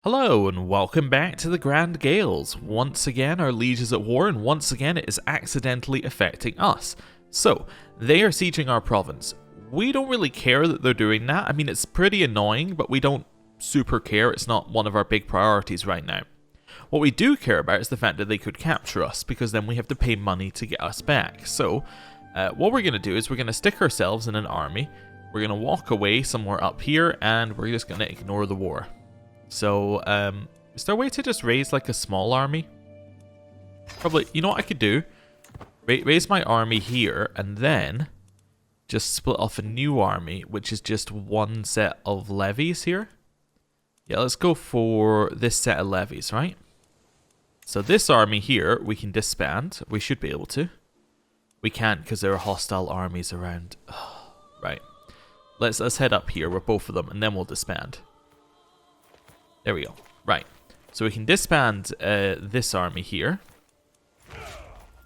Hello and welcome back to the Grand Gaels. Once again our liege is at war and once again it is accidentally affecting us. So, they are sieging our province. We don't really care that they're doing that. I mean, it's pretty annoying, but we don't super care. It's not one of our big priorities right now. What we do care about is the fact that they could capture us, because then we have to pay money to get us back. So, what we're going to do is we're going to stick ourselves in an army. We're going to walk away somewhere up here and we're just going to ignore the war. So, is there a way to just raise like a small army? Probably, you know what I could do? Raise my army here and then just split off a new army, which is just one set of levies here. Yeah, let's go for this set of levies, right? So this army here, we can disband. We should be able to. We can't because there are hostile armies around. Oh, right. Let's head up here with both of them and then we'll disband. There we go. Right. So we can disband this army here.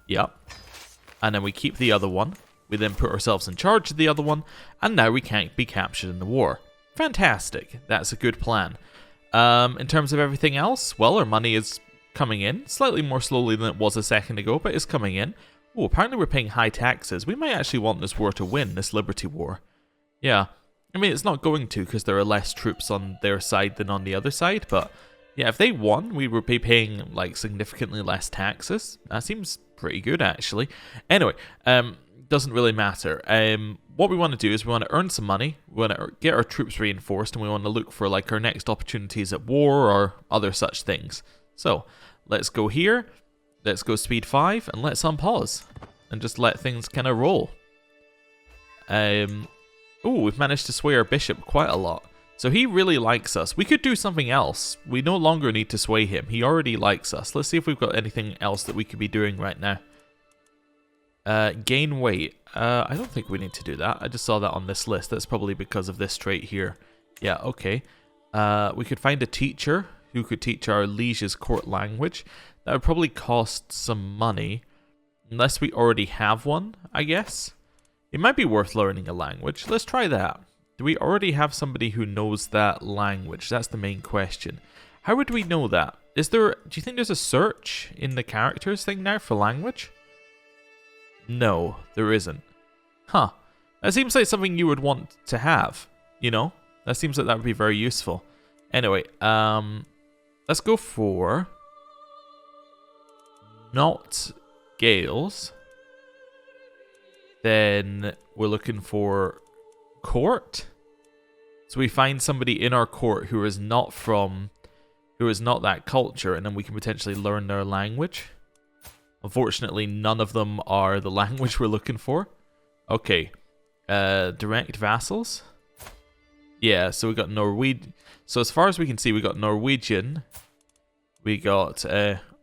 Yep. And then we keep the other one. We then put ourselves in charge of the other one. And now we can't be captured in the war. Fantastic. That's a good plan. In terms of everything else, well, our money is coming in. Slightly more slowly than it was a second ago, but it's coming in. Oh, apparently we're paying high taxes. We might actually want this war to win, this Liberty War. Yeah. I mean, it's not going to because there are less troops on their side than on the other side, but yeah, if they won, we would be paying like significantly less taxes. That seems pretty good, actually. Anyway, doesn't really matter. What we want to do is we want to earn some money, we want to get our troops reinforced, and we want to look for like our next opportunities at war or other such things. So, let's go here, let's go speed 5, and let's unpause, and just let things kind of roll. Oh, we've managed to sway our bishop quite a lot. So he really likes us. We could do something else. We no longer need to sway him. He already likes us. Let's see if we've got anything else that we could be doing right now. Gain weight. I don't think we need to do that. I just saw that on this list. That's probably because of this trait here. Yeah, okay. We could find a teacher who could teach our liege's court language. That would probably cost some money. Unless we already have one, I guess. It might be worth learning a language. Let's try that. Do we already have somebody who knows that language? That's the main question. How would we know that? Is there? Do you think there's a search in the characters thing now for language? No, there isn't. Huh. That seems like something you would want to have, you know? That seems like that would be very useful. Anyway, let's go for not Gaels. Then we're looking for court. So we find somebody in our court who is not that culture, and then we can potentially learn their language. Unfortunately, none of them are the language we're looking for. Okay. Direct vassals. Yeah, so we got Norwegian. So as far as we can see, we got Norwegian, we got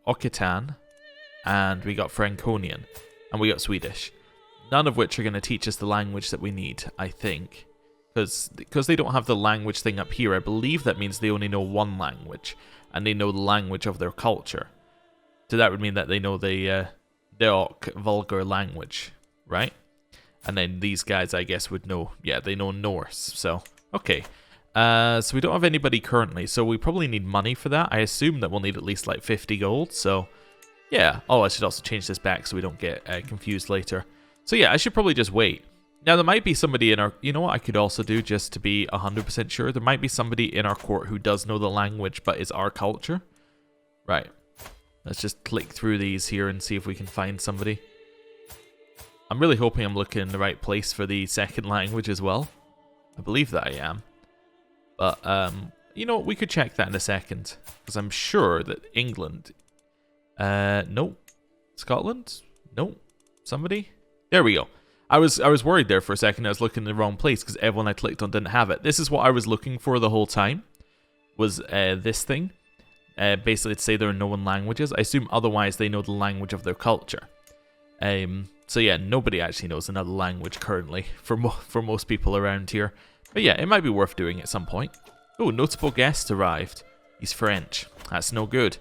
Occitan, and we got Franconian, and we got Swedish. None of which are going to teach us the language that we need, I think. Because they don't have the language thing up here, I believe that means they only know one language. And they know the language of their culture. So that would mean that they know the vulgar language, right? And then these guys, I guess, would know, yeah, they know Norse. So, okay. So we don't have anybody currently, so we probably need money for that. I assume that we'll need at least like 50 gold, so yeah. Oh, I should also change this back so we don't get confused later. So yeah, I should probably just wait. Now there might be somebody in our... You know what I could also do just to be 100% sure? There might be somebody in our court who does know the language but is our culture. Right. Let's just click through these here and see if we can find somebody. I'm really hoping I'm looking in the right place for the second language as well. I believe that I am. But, you know what? We could check that in a second. Because I'm sure that England... Nope. Scotland? Nope. Somebody? There we go. I was worried there for a second. I was looking in the wrong place because everyone I clicked on didn't have it. This is what I was looking for the whole time. Was this thing. Basically to say there are known languages. I assume otherwise they know the language of their culture. So yeah, nobody actually knows another language currently for most people around here. But yeah, it might be worth doing at some point. Oh, notable guest arrived. He's French. That's no good.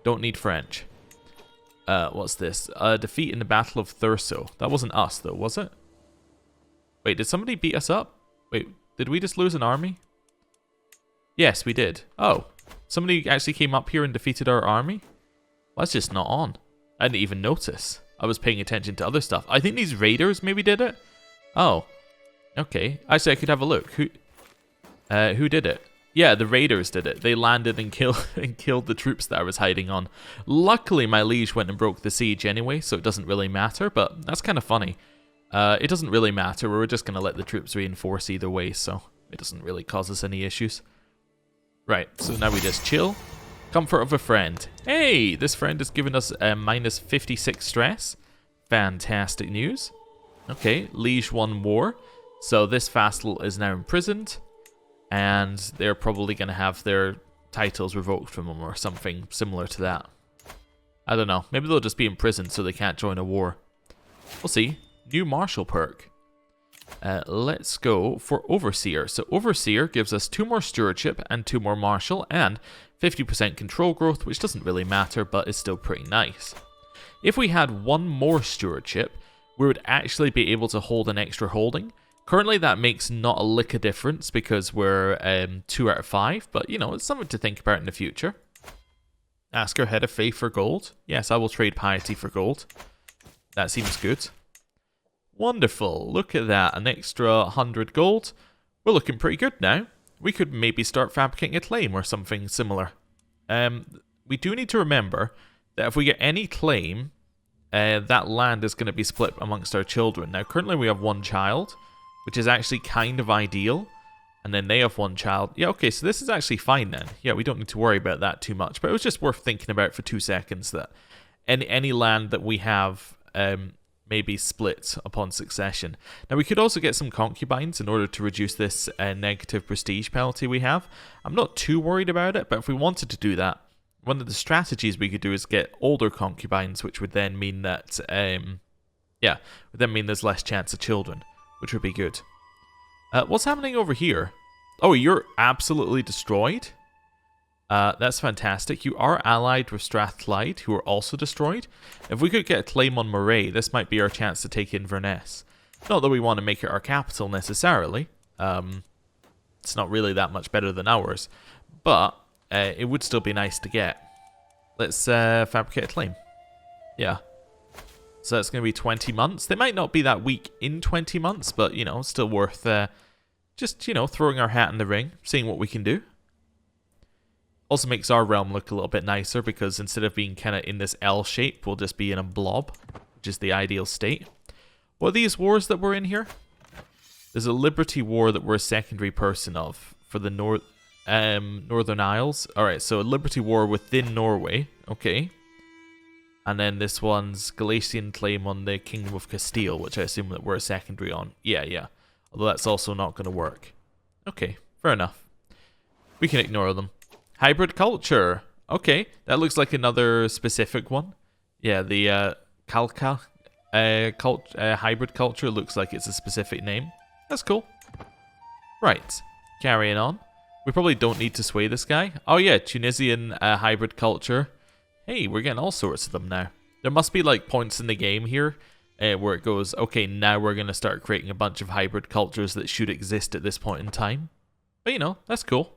Don't need French. What's this? Defeat in the Battle of Thurso. That wasn't us, though, was it? Wait, did somebody beat us up? Wait, did we just lose an army? Yes, we did. Oh, Somebody actually came up here and defeated our army? Well, that's just not on. I didn't even notice. I was paying attention to other stuff. I think these raiders maybe did it. Oh, okay. Actually, I could have a look. Who did it? Yeah, the raiders did it. They landed and killed the troops that I was hiding on. Luckily, my liege went and broke the siege anyway, so it doesn't really matter. But that's kind of funny. It doesn't really matter. We're just going to let the troops reinforce either way, so it doesn't really cause us any issues. Right, so now we just chill. Comfort of a friend. Hey, this friend has given us a minus 56 stress. Fantastic news. Okay, liege won war. So this vassal is now imprisoned. And they're probably going to have their titles revoked from them or something similar to that. I don't know. Maybe they'll just be imprisoned so they can't join a war. We'll see. New martial perk. Let's go for Overseer. So Overseer gives us 2 more stewardship and 2 more martial and 50% control growth, which doesn't really matter, but is still pretty nice. If we had 1 more stewardship, we would actually be able to hold an extra holding. Currently, that makes not a lick of difference because we're 2 out of 5, but you know, it's something to think about in the future. Ask our head of faith for gold. Yes, I will trade piety for gold. That seems good. Wonderful. Look at that. An extra 100 gold. We're looking pretty good now. We could maybe start fabricating a claim or something similar. We do need to remember that if we get any claim, that land is going to be split amongst our children. Now, currently we have 1 child, which is actually kind of ideal. And then they have 1 child. Yeah, okay, so this is actually fine then. Yeah, we don't need to worry about that too much. But it was just worth thinking about for 2 seconds that any land that we have may be split upon succession. Now, we could also get some concubines in order to reduce this negative prestige penalty we have. I'm not too worried about it, but if we wanted to do that, one of the strategies we could do is get older concubines, which would then mean that, would then mean there's less chance of children, which would be good. What's happening over here? Oh, you're absolutely destroyed? That's fantastic. You are allied with Strathclyde, who are also destroyed. If we could get a claim on Moray, this might be our chance to take Inverness. Not that we want to make it our capital necessarily. It's not really that much better than ours. But it would still be nice to get. Let's fabricate a claim. Yeah. So that's going to be 20 months. They might not be that weak in 20 months, but, you know, still worth just, you know, throwing our hat in the ring, seeing what we can do. Also makes our realm look a little bit nicer because instead of being kind of in this L shape, we'll just be in a blob, which is the ideal state. What are these wars that we're in here? There's a Liberty War that we're a secondary person of for the Northern Isles. Alright, so a Liberty War within Norway. Okay. And then this one's Galician claim on the Kingdom of Castile, which I assume that we're a secondary on. Yeah. Although that's also not going to work. Okay, fair enough. We can ignore them. Hybrid culture. Okay, that looks like another specific one. Yeah, the hybrid culture looks like it's a specific name. That's cool. Right, carrying on. We probably don't need to sway this guy. Oh yeah, Tunisian hybrid culture. Hey, we're getting all sorts of them now. There must be like points in the game here where it goes, okay, now we're going to start creating a bunch of hybrid cultures that should exist at this point in time. But you know, that's cool.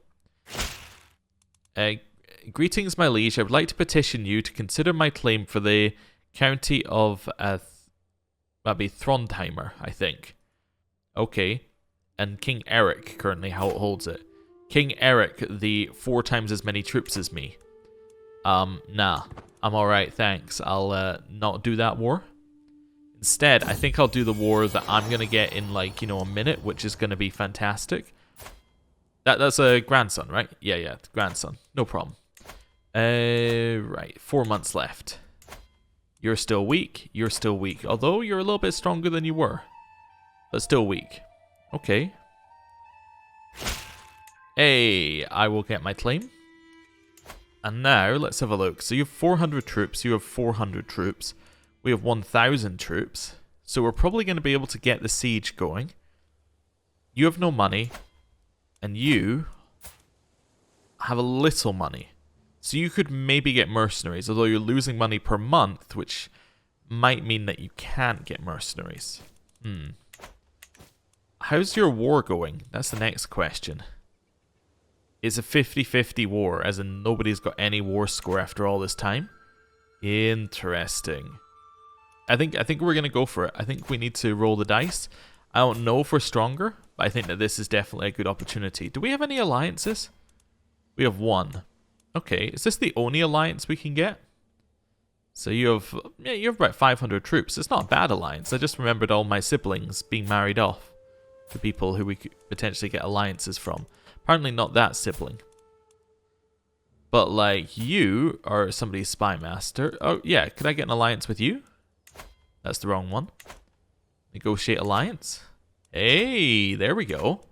Greetings, my liege. I would like to petition you to consider my claim for the county of maybe Trondheimer, I think. Okay. And King Eric currently holds it. King Eric, the 4 times as many troops as me. Nah. I'm alright, thanks. I'll not do that war. Instead, I think I'll do the war that I'm going to get in, like, you know, a minute, which is going to be fantastic. That's a grandson, right? Yeah, grandson. No problem. Right, 4 months left. You're still weak. You're still weak. Although you're a little bit stronger than you were. But still weak. Okay. Hey, I will get my claim. And now, let's have a look. So you have 400 troops. You have 400 troops. We have 1,000 troops. So we're probably going to be able to get the siege going. You have no money. And you have a little money. So you could maybe get mercenaries, although you're losing money per month, which might mean that you can't get mercenaries. How's your war going? That's the next question. It's a 50-50 war, as in nobody's got any war score after all this time. Interesting. I think we're going to go for it. I think we need to roll the dice. I don't know if we're stronger, but I think that this is definitely a good opportunity. Do we have any alliances? We have one. Okay, is this the only alliance we can get? So you have about 500 troops. It's not a bad alliance. I just remembered all my siblings being married off to people who we could potentially get alliances from. Apparently not that sibling. But like you are somebody's spy master. Oh yeah, could I get an alliance with you? That's the wrong one. Negotiate alliance. Hey, there we go.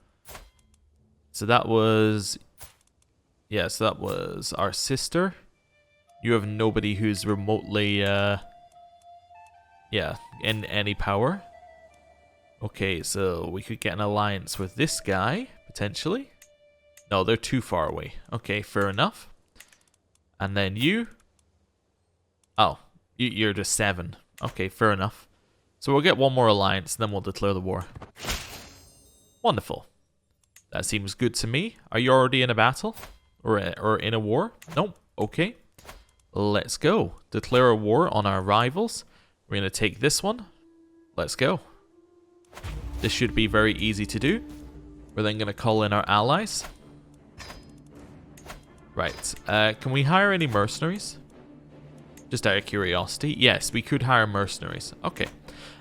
So that was... yeah, so that was our sister. You have nobody who's remotely, yeah, in any power. Okay, so we could get an alliance with this guy, potentially. No, they're too far away. Okay, fair enough. And then you... oh, you're just 7. Okay, fair enough. So we'll get one more alliance, and then we'll declare the war. Wonderful. That seems good to me. Are you already in a battle? Or in a war? Nope. Okay. Let's go. Declare a war on our rivals. We're going to take this one. Let's go. This should be very easy to do. We're then going to call in our allies. Right. Can we hire any mercenaries? Just out of curiosity. Yes, we could hire mercenaries. Okay.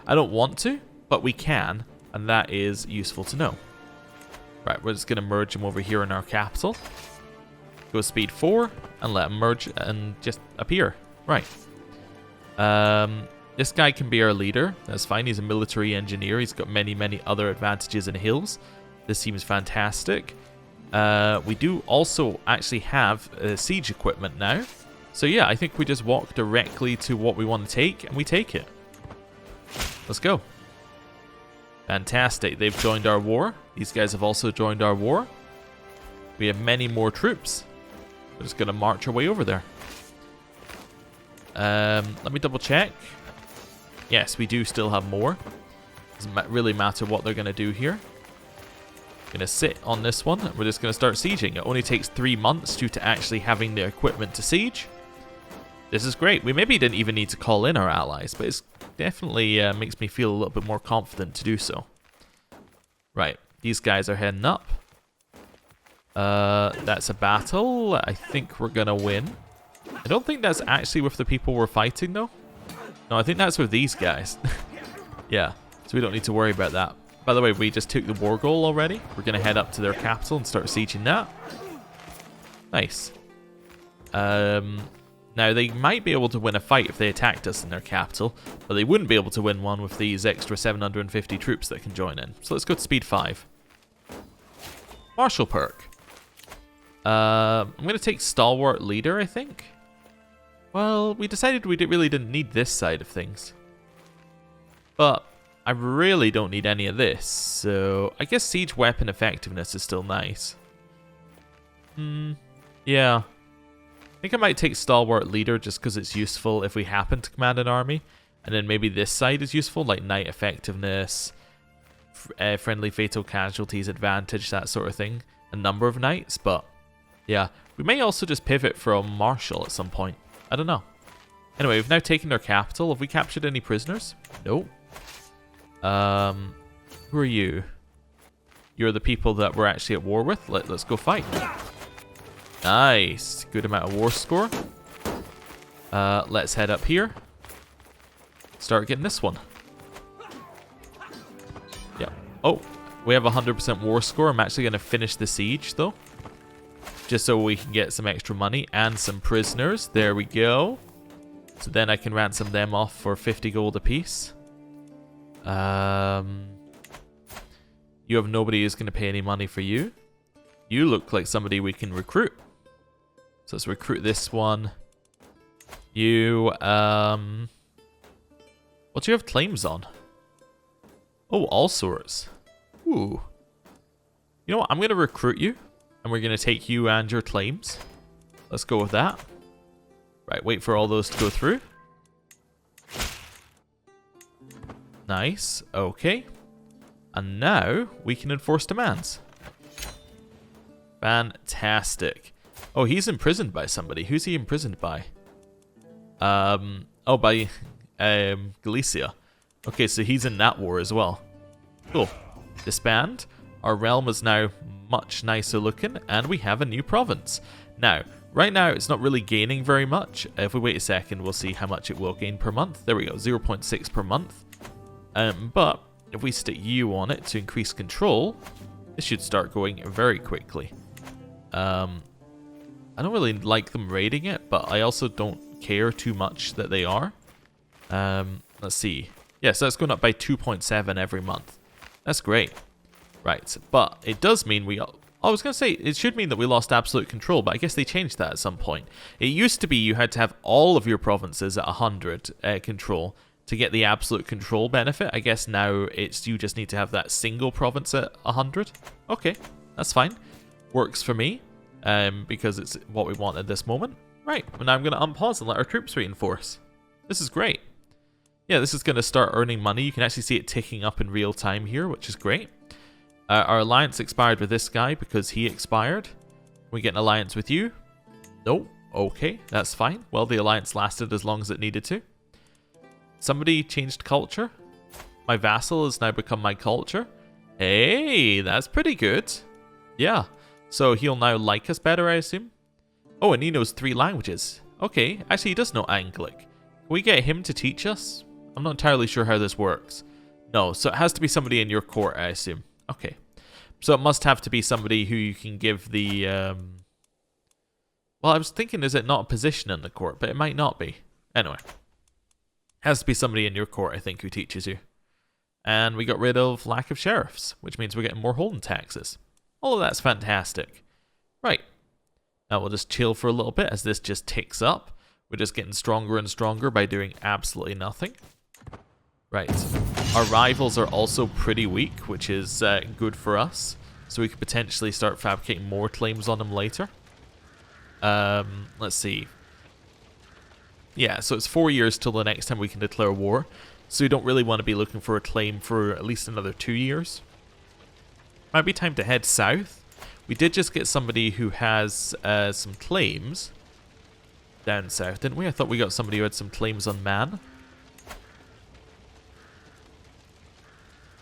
I don't want to, but we can. And that is useful to know. Right, we're just going to merge them over here in our capital. Go speed 4 and let him merge and just appear. Right. This guy can be our leader. That's fine. He's a military engineer. He's got many other advantages in hills. This seems fantastic. We do also actually have siege equipment now. So yeah, I think we just walk directly to what we want to take and we take it. Let's go. Fantastic. They've joined our war. These guys have also joined our war. We have many more troops. We're just going to march our way over there. Let me double check. Yes, we do still have more. Doesn't really matter what they're going to do here. Going to sit on this one. We're just going to start sieging. It only takes 3 months due to actually having the equipment to siege. This is great. We maybe didn't even need to call in our allies, but it's definitely makes me feel a little bit more confident to do so. Right, these guys are heading up. That's a battle. I think we're gonna win. I don't think that's actually with the people we're fighting, though. No, I think that's with these guys. Yeah, so we don't need to worry about that. By the way, we just took the war goal already. We're gonna head up to their capital and start sieging that. Nice. Now, they might be able to win a fight if they attacked us in their capital, but they wouldn't be able to win one with these extra 750 troops that can join in. So let's go to speed 5. Martial perk. I'm going to take Stalwart Leader, I think. Well, we decided we really didn't need this side of things. But I really don't need any of this, so I guess Siege Weapon Effectiveness is still nice. Yeah. I think I might take Stalwart Leader just because it's useful if we happen to command an army. And then maybe this side is useful, like Knight Effectiveness, Friendly Fatal Casualties Advantage, that sort of thing. A number of knights, but yeah. We may also just pivot from Marshal at some point. I don't know. Anyway, we've now taken their capital. Have we captured any prisoners? Nope. Who are you? You're the people that we're actually at war with. Let's go fight. Nice. Good amount of war score. Let's head up here. Start getting this one. Yep. Oh, we have 100% war score. I'm actually going to finish the siege, though. Just so we can get some extra money and some prisoners. There we go. So then I can ransom them off for 50 gold apiece. You have nobody who's going to pay any money for you. You look like somebody we can recruit. So let's recruit this one. You, what do you have claims on? Oh, all sorts. Ooh. You know what? I'm going to recruit you. And we're going to take you and your claims. Let's go with that. Right, wait for all those to go through. Nice. Okay. And now we can enforce demands. Fantastic. Oh, he's imprisoned by somebody. Who's he imprisoned by? Oh, by Galicia. Okay, so he's in that war as well. Cool. Disband. Our realm is now much nicer looking, and we have a new province. Now, right now, it's not really gaining very much. If we wait a second, we'll see how much it will gain per month. There we go, 0.6 per month. But if we stick you on it to increase control, this should start going very quickly. I don't really like them raiding it, but I also don't care too much that they are. Let's see. Yeah, so it's going up by 2.7 every month. That's great. Right, but it does mean I was going to say, it should mean that we lost absolute control, but I guess they changed that at some point. It used to be you had to have all of your provinces at 100 control to get the absolute control benefit. I guess now it's you just need to have that single province at 100. Okay, that's fine. Works for me, because it's what we want at this moment. Right, well, now I'm going to unpause and let our troops reinforce. This is great. Yeah, this is going to start earning money. You can actually see it ticking up in real time here, which is great. Our alliance expired with this guy because he expired. Can we get an alliance with you? No. Okay, that's fine. Well, the alliance lasted as long as it needed to. Somebody changed culture. My vassal has now become my culture. Hey, that's pretty good. Yeah, so he'll now like us better, I assume. Oh, and he knows 3 languages. Okay, actually he does know Anglic. Can we get him to teach us? I'm not entirely sure how this works. No, so it has to be somebody in your court, I assume. Okay. So it must have to be somebody who you can give the... Well, I was thinking, is it not a position in the court? But it might not be. Anyway. Has to be somebody in your court, I think, who teaches you. And we got rid of lack of sheriffs, which means we're getting more holding taxes. All of that's fantastic. Right. Now we'll just chill for a little bit as this just ticks up. We're just getting stronger and stronger by doing absolutely nothing. Right. Our rivals are also pretty weak, which is good for us. So we could potentially start fabricating more claims on them later. Let's see. Yeah, so it's 4 years till the next time we can declare war. So we don't really want to be looking for a claim for at least another 2 years. Might be time to head south. We did just get somebody who has some claims down south, didn't we? I thought we got somebody who had some claims on Man.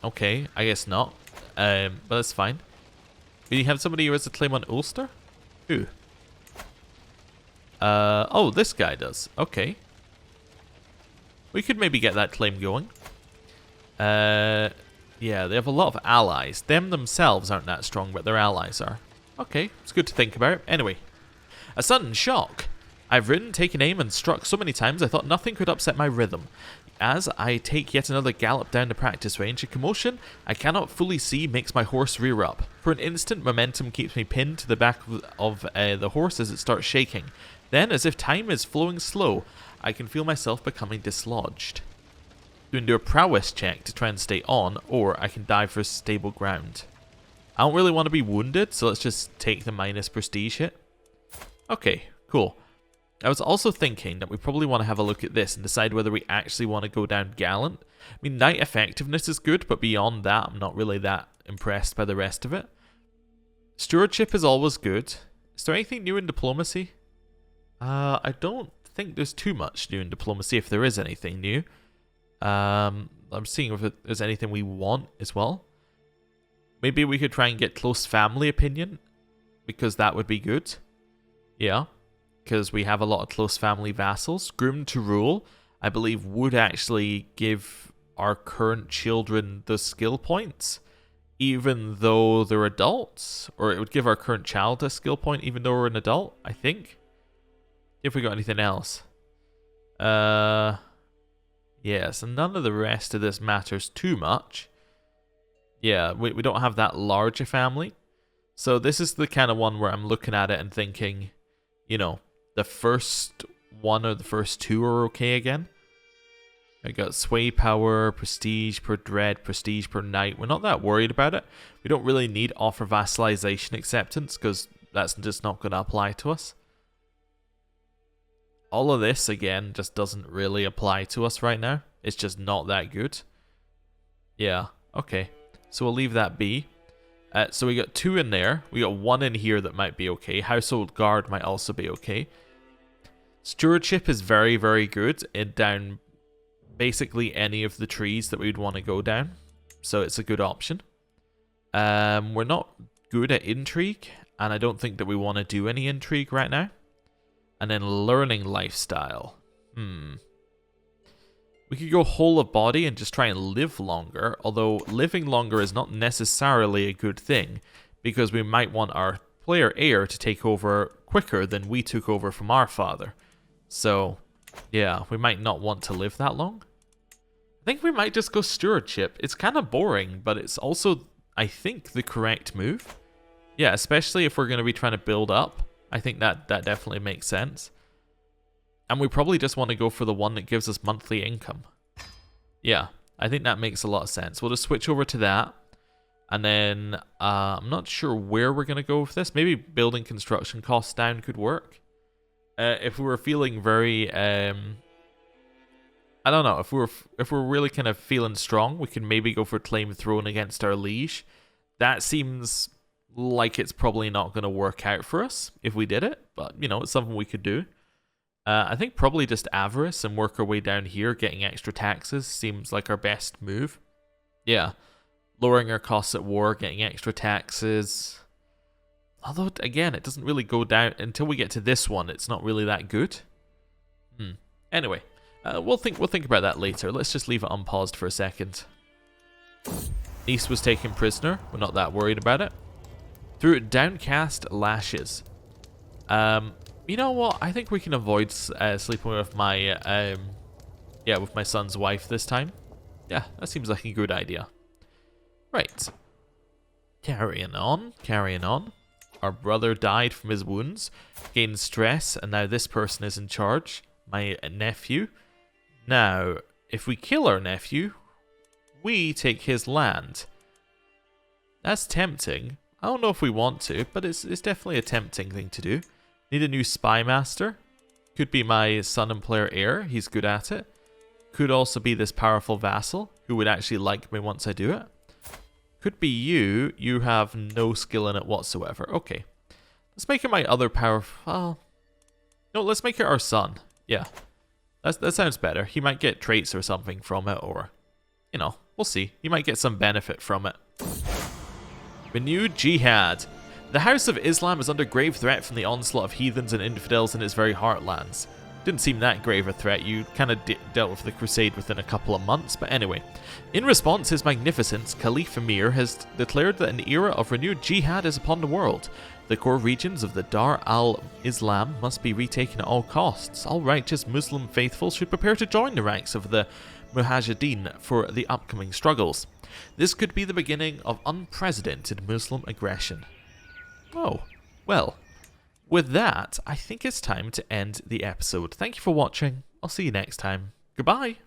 Okay, I guess not. But that's fine. Do you have somebody who has a claim on Ulster? Who? Oh, this guy does. Okay. We could maybe get that claim going. Yeah, they have a lot of allies. Them themselves aren't that strong, but their allies are. Okay, it's good to think about. Anyway. A sudden shock. I've ridden, taken aim, and struck so many times I thought nothing could upset my rhythm. As I take yet another gallop down the practice range, a commotion I cannot fully see makes my horse rear up. For an instant, momentum keeps me pinned to the back of the horse as it starts shaking. Then, as if time is flowing slow, I can feel myself becoming dislodged. You can do a prowess check to try and stay on, or I can dive for stable ground. I don't really want to be wounded, so let's just take the minus prestige hit. Okay, cool. I was also thinking that we probably want to have a look at this and decide whether we actually want to go down Gallant. I mean, Knight effectiveness is good, but beyond that, I'm not really that impressed by the rest of it. Stewardship is always good. Is there anything new in diplomacy? I don't think there's too much new in diplomacy, if there is anything new. I'm seeing if there's anything we want as well. Maybe we could try and get close family opinion, because that would be good. Yeah. Because we have a lot of close family vassals. Groomed to rule, I believe, would actually give our current children the skill points, even though they're adults. Or it would give our current child a skill point, even though we're an adult, I think. If we got anything else. Yes, and none of the rest of this matters too much. Yeah, we don't have that large a family. So this is the kind of one where I'm looking at it and thinking, you know, the first one or the first two are okay again. I got sway power, prestige per dread, prestige per knight. We're not that worried about it. We don't really need offer vassalization acceptance because that's just not going to apply to us. All of this, again, just doesn't really apply to us right now. It's just not that good. Yeah, okay. So we'll leave that be. So we got 2 in there. We got 1 in here that might be okay. Household Guard might also be okay. Stewardship is very, very good down basically any of the trees that we'd want to go down. So it's a good option. We're not good at intrigue, and I don't think that we want to do any intrigue right now. And then learning lifestyle. We could go whole of body and just try and live longer, although living longer is not necessarily a good thing, because we might want our player heir to take over quicker than we took over from our father. So, yeah, we might not want to live that long. I think we might just go stewardship. It's kind of boring, but it's also, I think, the correct move. Yeah, especially if we're going to be trying to build up. I think that definitely makes sense. And we probably just want to go for the one that gives us monthly income. Yeah, I think that makes a lot of sense. We'll just switch over to that. And then, I'm not sure where we're going to go with this. Maybe building construction costs down could work. If we were feeling very, I don't know, if we're really kind of feeling strong, we can maybe go for claim throne against our liege. That seems like it's probably not going to work out for us if we did it. But, you know, it's something we could do. I think probably just avarice and work our way down here, getting extra taxes seems like our best move. Yeah, lowering our costs at war, getting extra taxes. Although, again, it doesn't really go down until we get to this one. It's not really that good. Anyway, we'll think about that later. Let's just leave it unpaused for a second. Niece was taken prisoner. We're not that worried about it. Through downcast lashes. You know what? I think we can avoid sleeping with my, with my son's wife this time. Yeah, that seems like a good idea. Right. Carrying on. Our brother died from his wounds, gained stress, and now this person is in charge. My nephew. Now, if we kill our nephew, we take his land. That's tempting. I don't know if we want to, but it's definitely a tempting thing to do. Need a new spy master. Could be my son and player heir. He's good at it. Could also be this powerful vassal who would actually like me once I do it. Could be you. You have no skill in it whatsoever. Okay. Let's make it my other powerful... No, let's make it our son. Yeah. That sounds better. He might get traits or something from it, or... You know, we'll see. He might get some benefit from it. Renewed jihad. The House of Islam is under grave threat from the onslaught of heathens and infidels in its very heartlands. Didn't seem that grave a threat. You kind of dealt with the Crusade within a couple of months, but anyway. In response, His Magnificence, Caliph Emir, has declared that an era of renewed jihad is upon the world. The core regions of the Dar al-Islam must be retaken at all costs. All righteous Muslim faithful should prepare to join the ranks of the Mujahideen for the upcoming struggles. This could be the beginning of unprecedented Muslim aggression. Oh, well, with that, I think it's time to end the episode. Thank you for watching. I'll see you next time. Goodbye.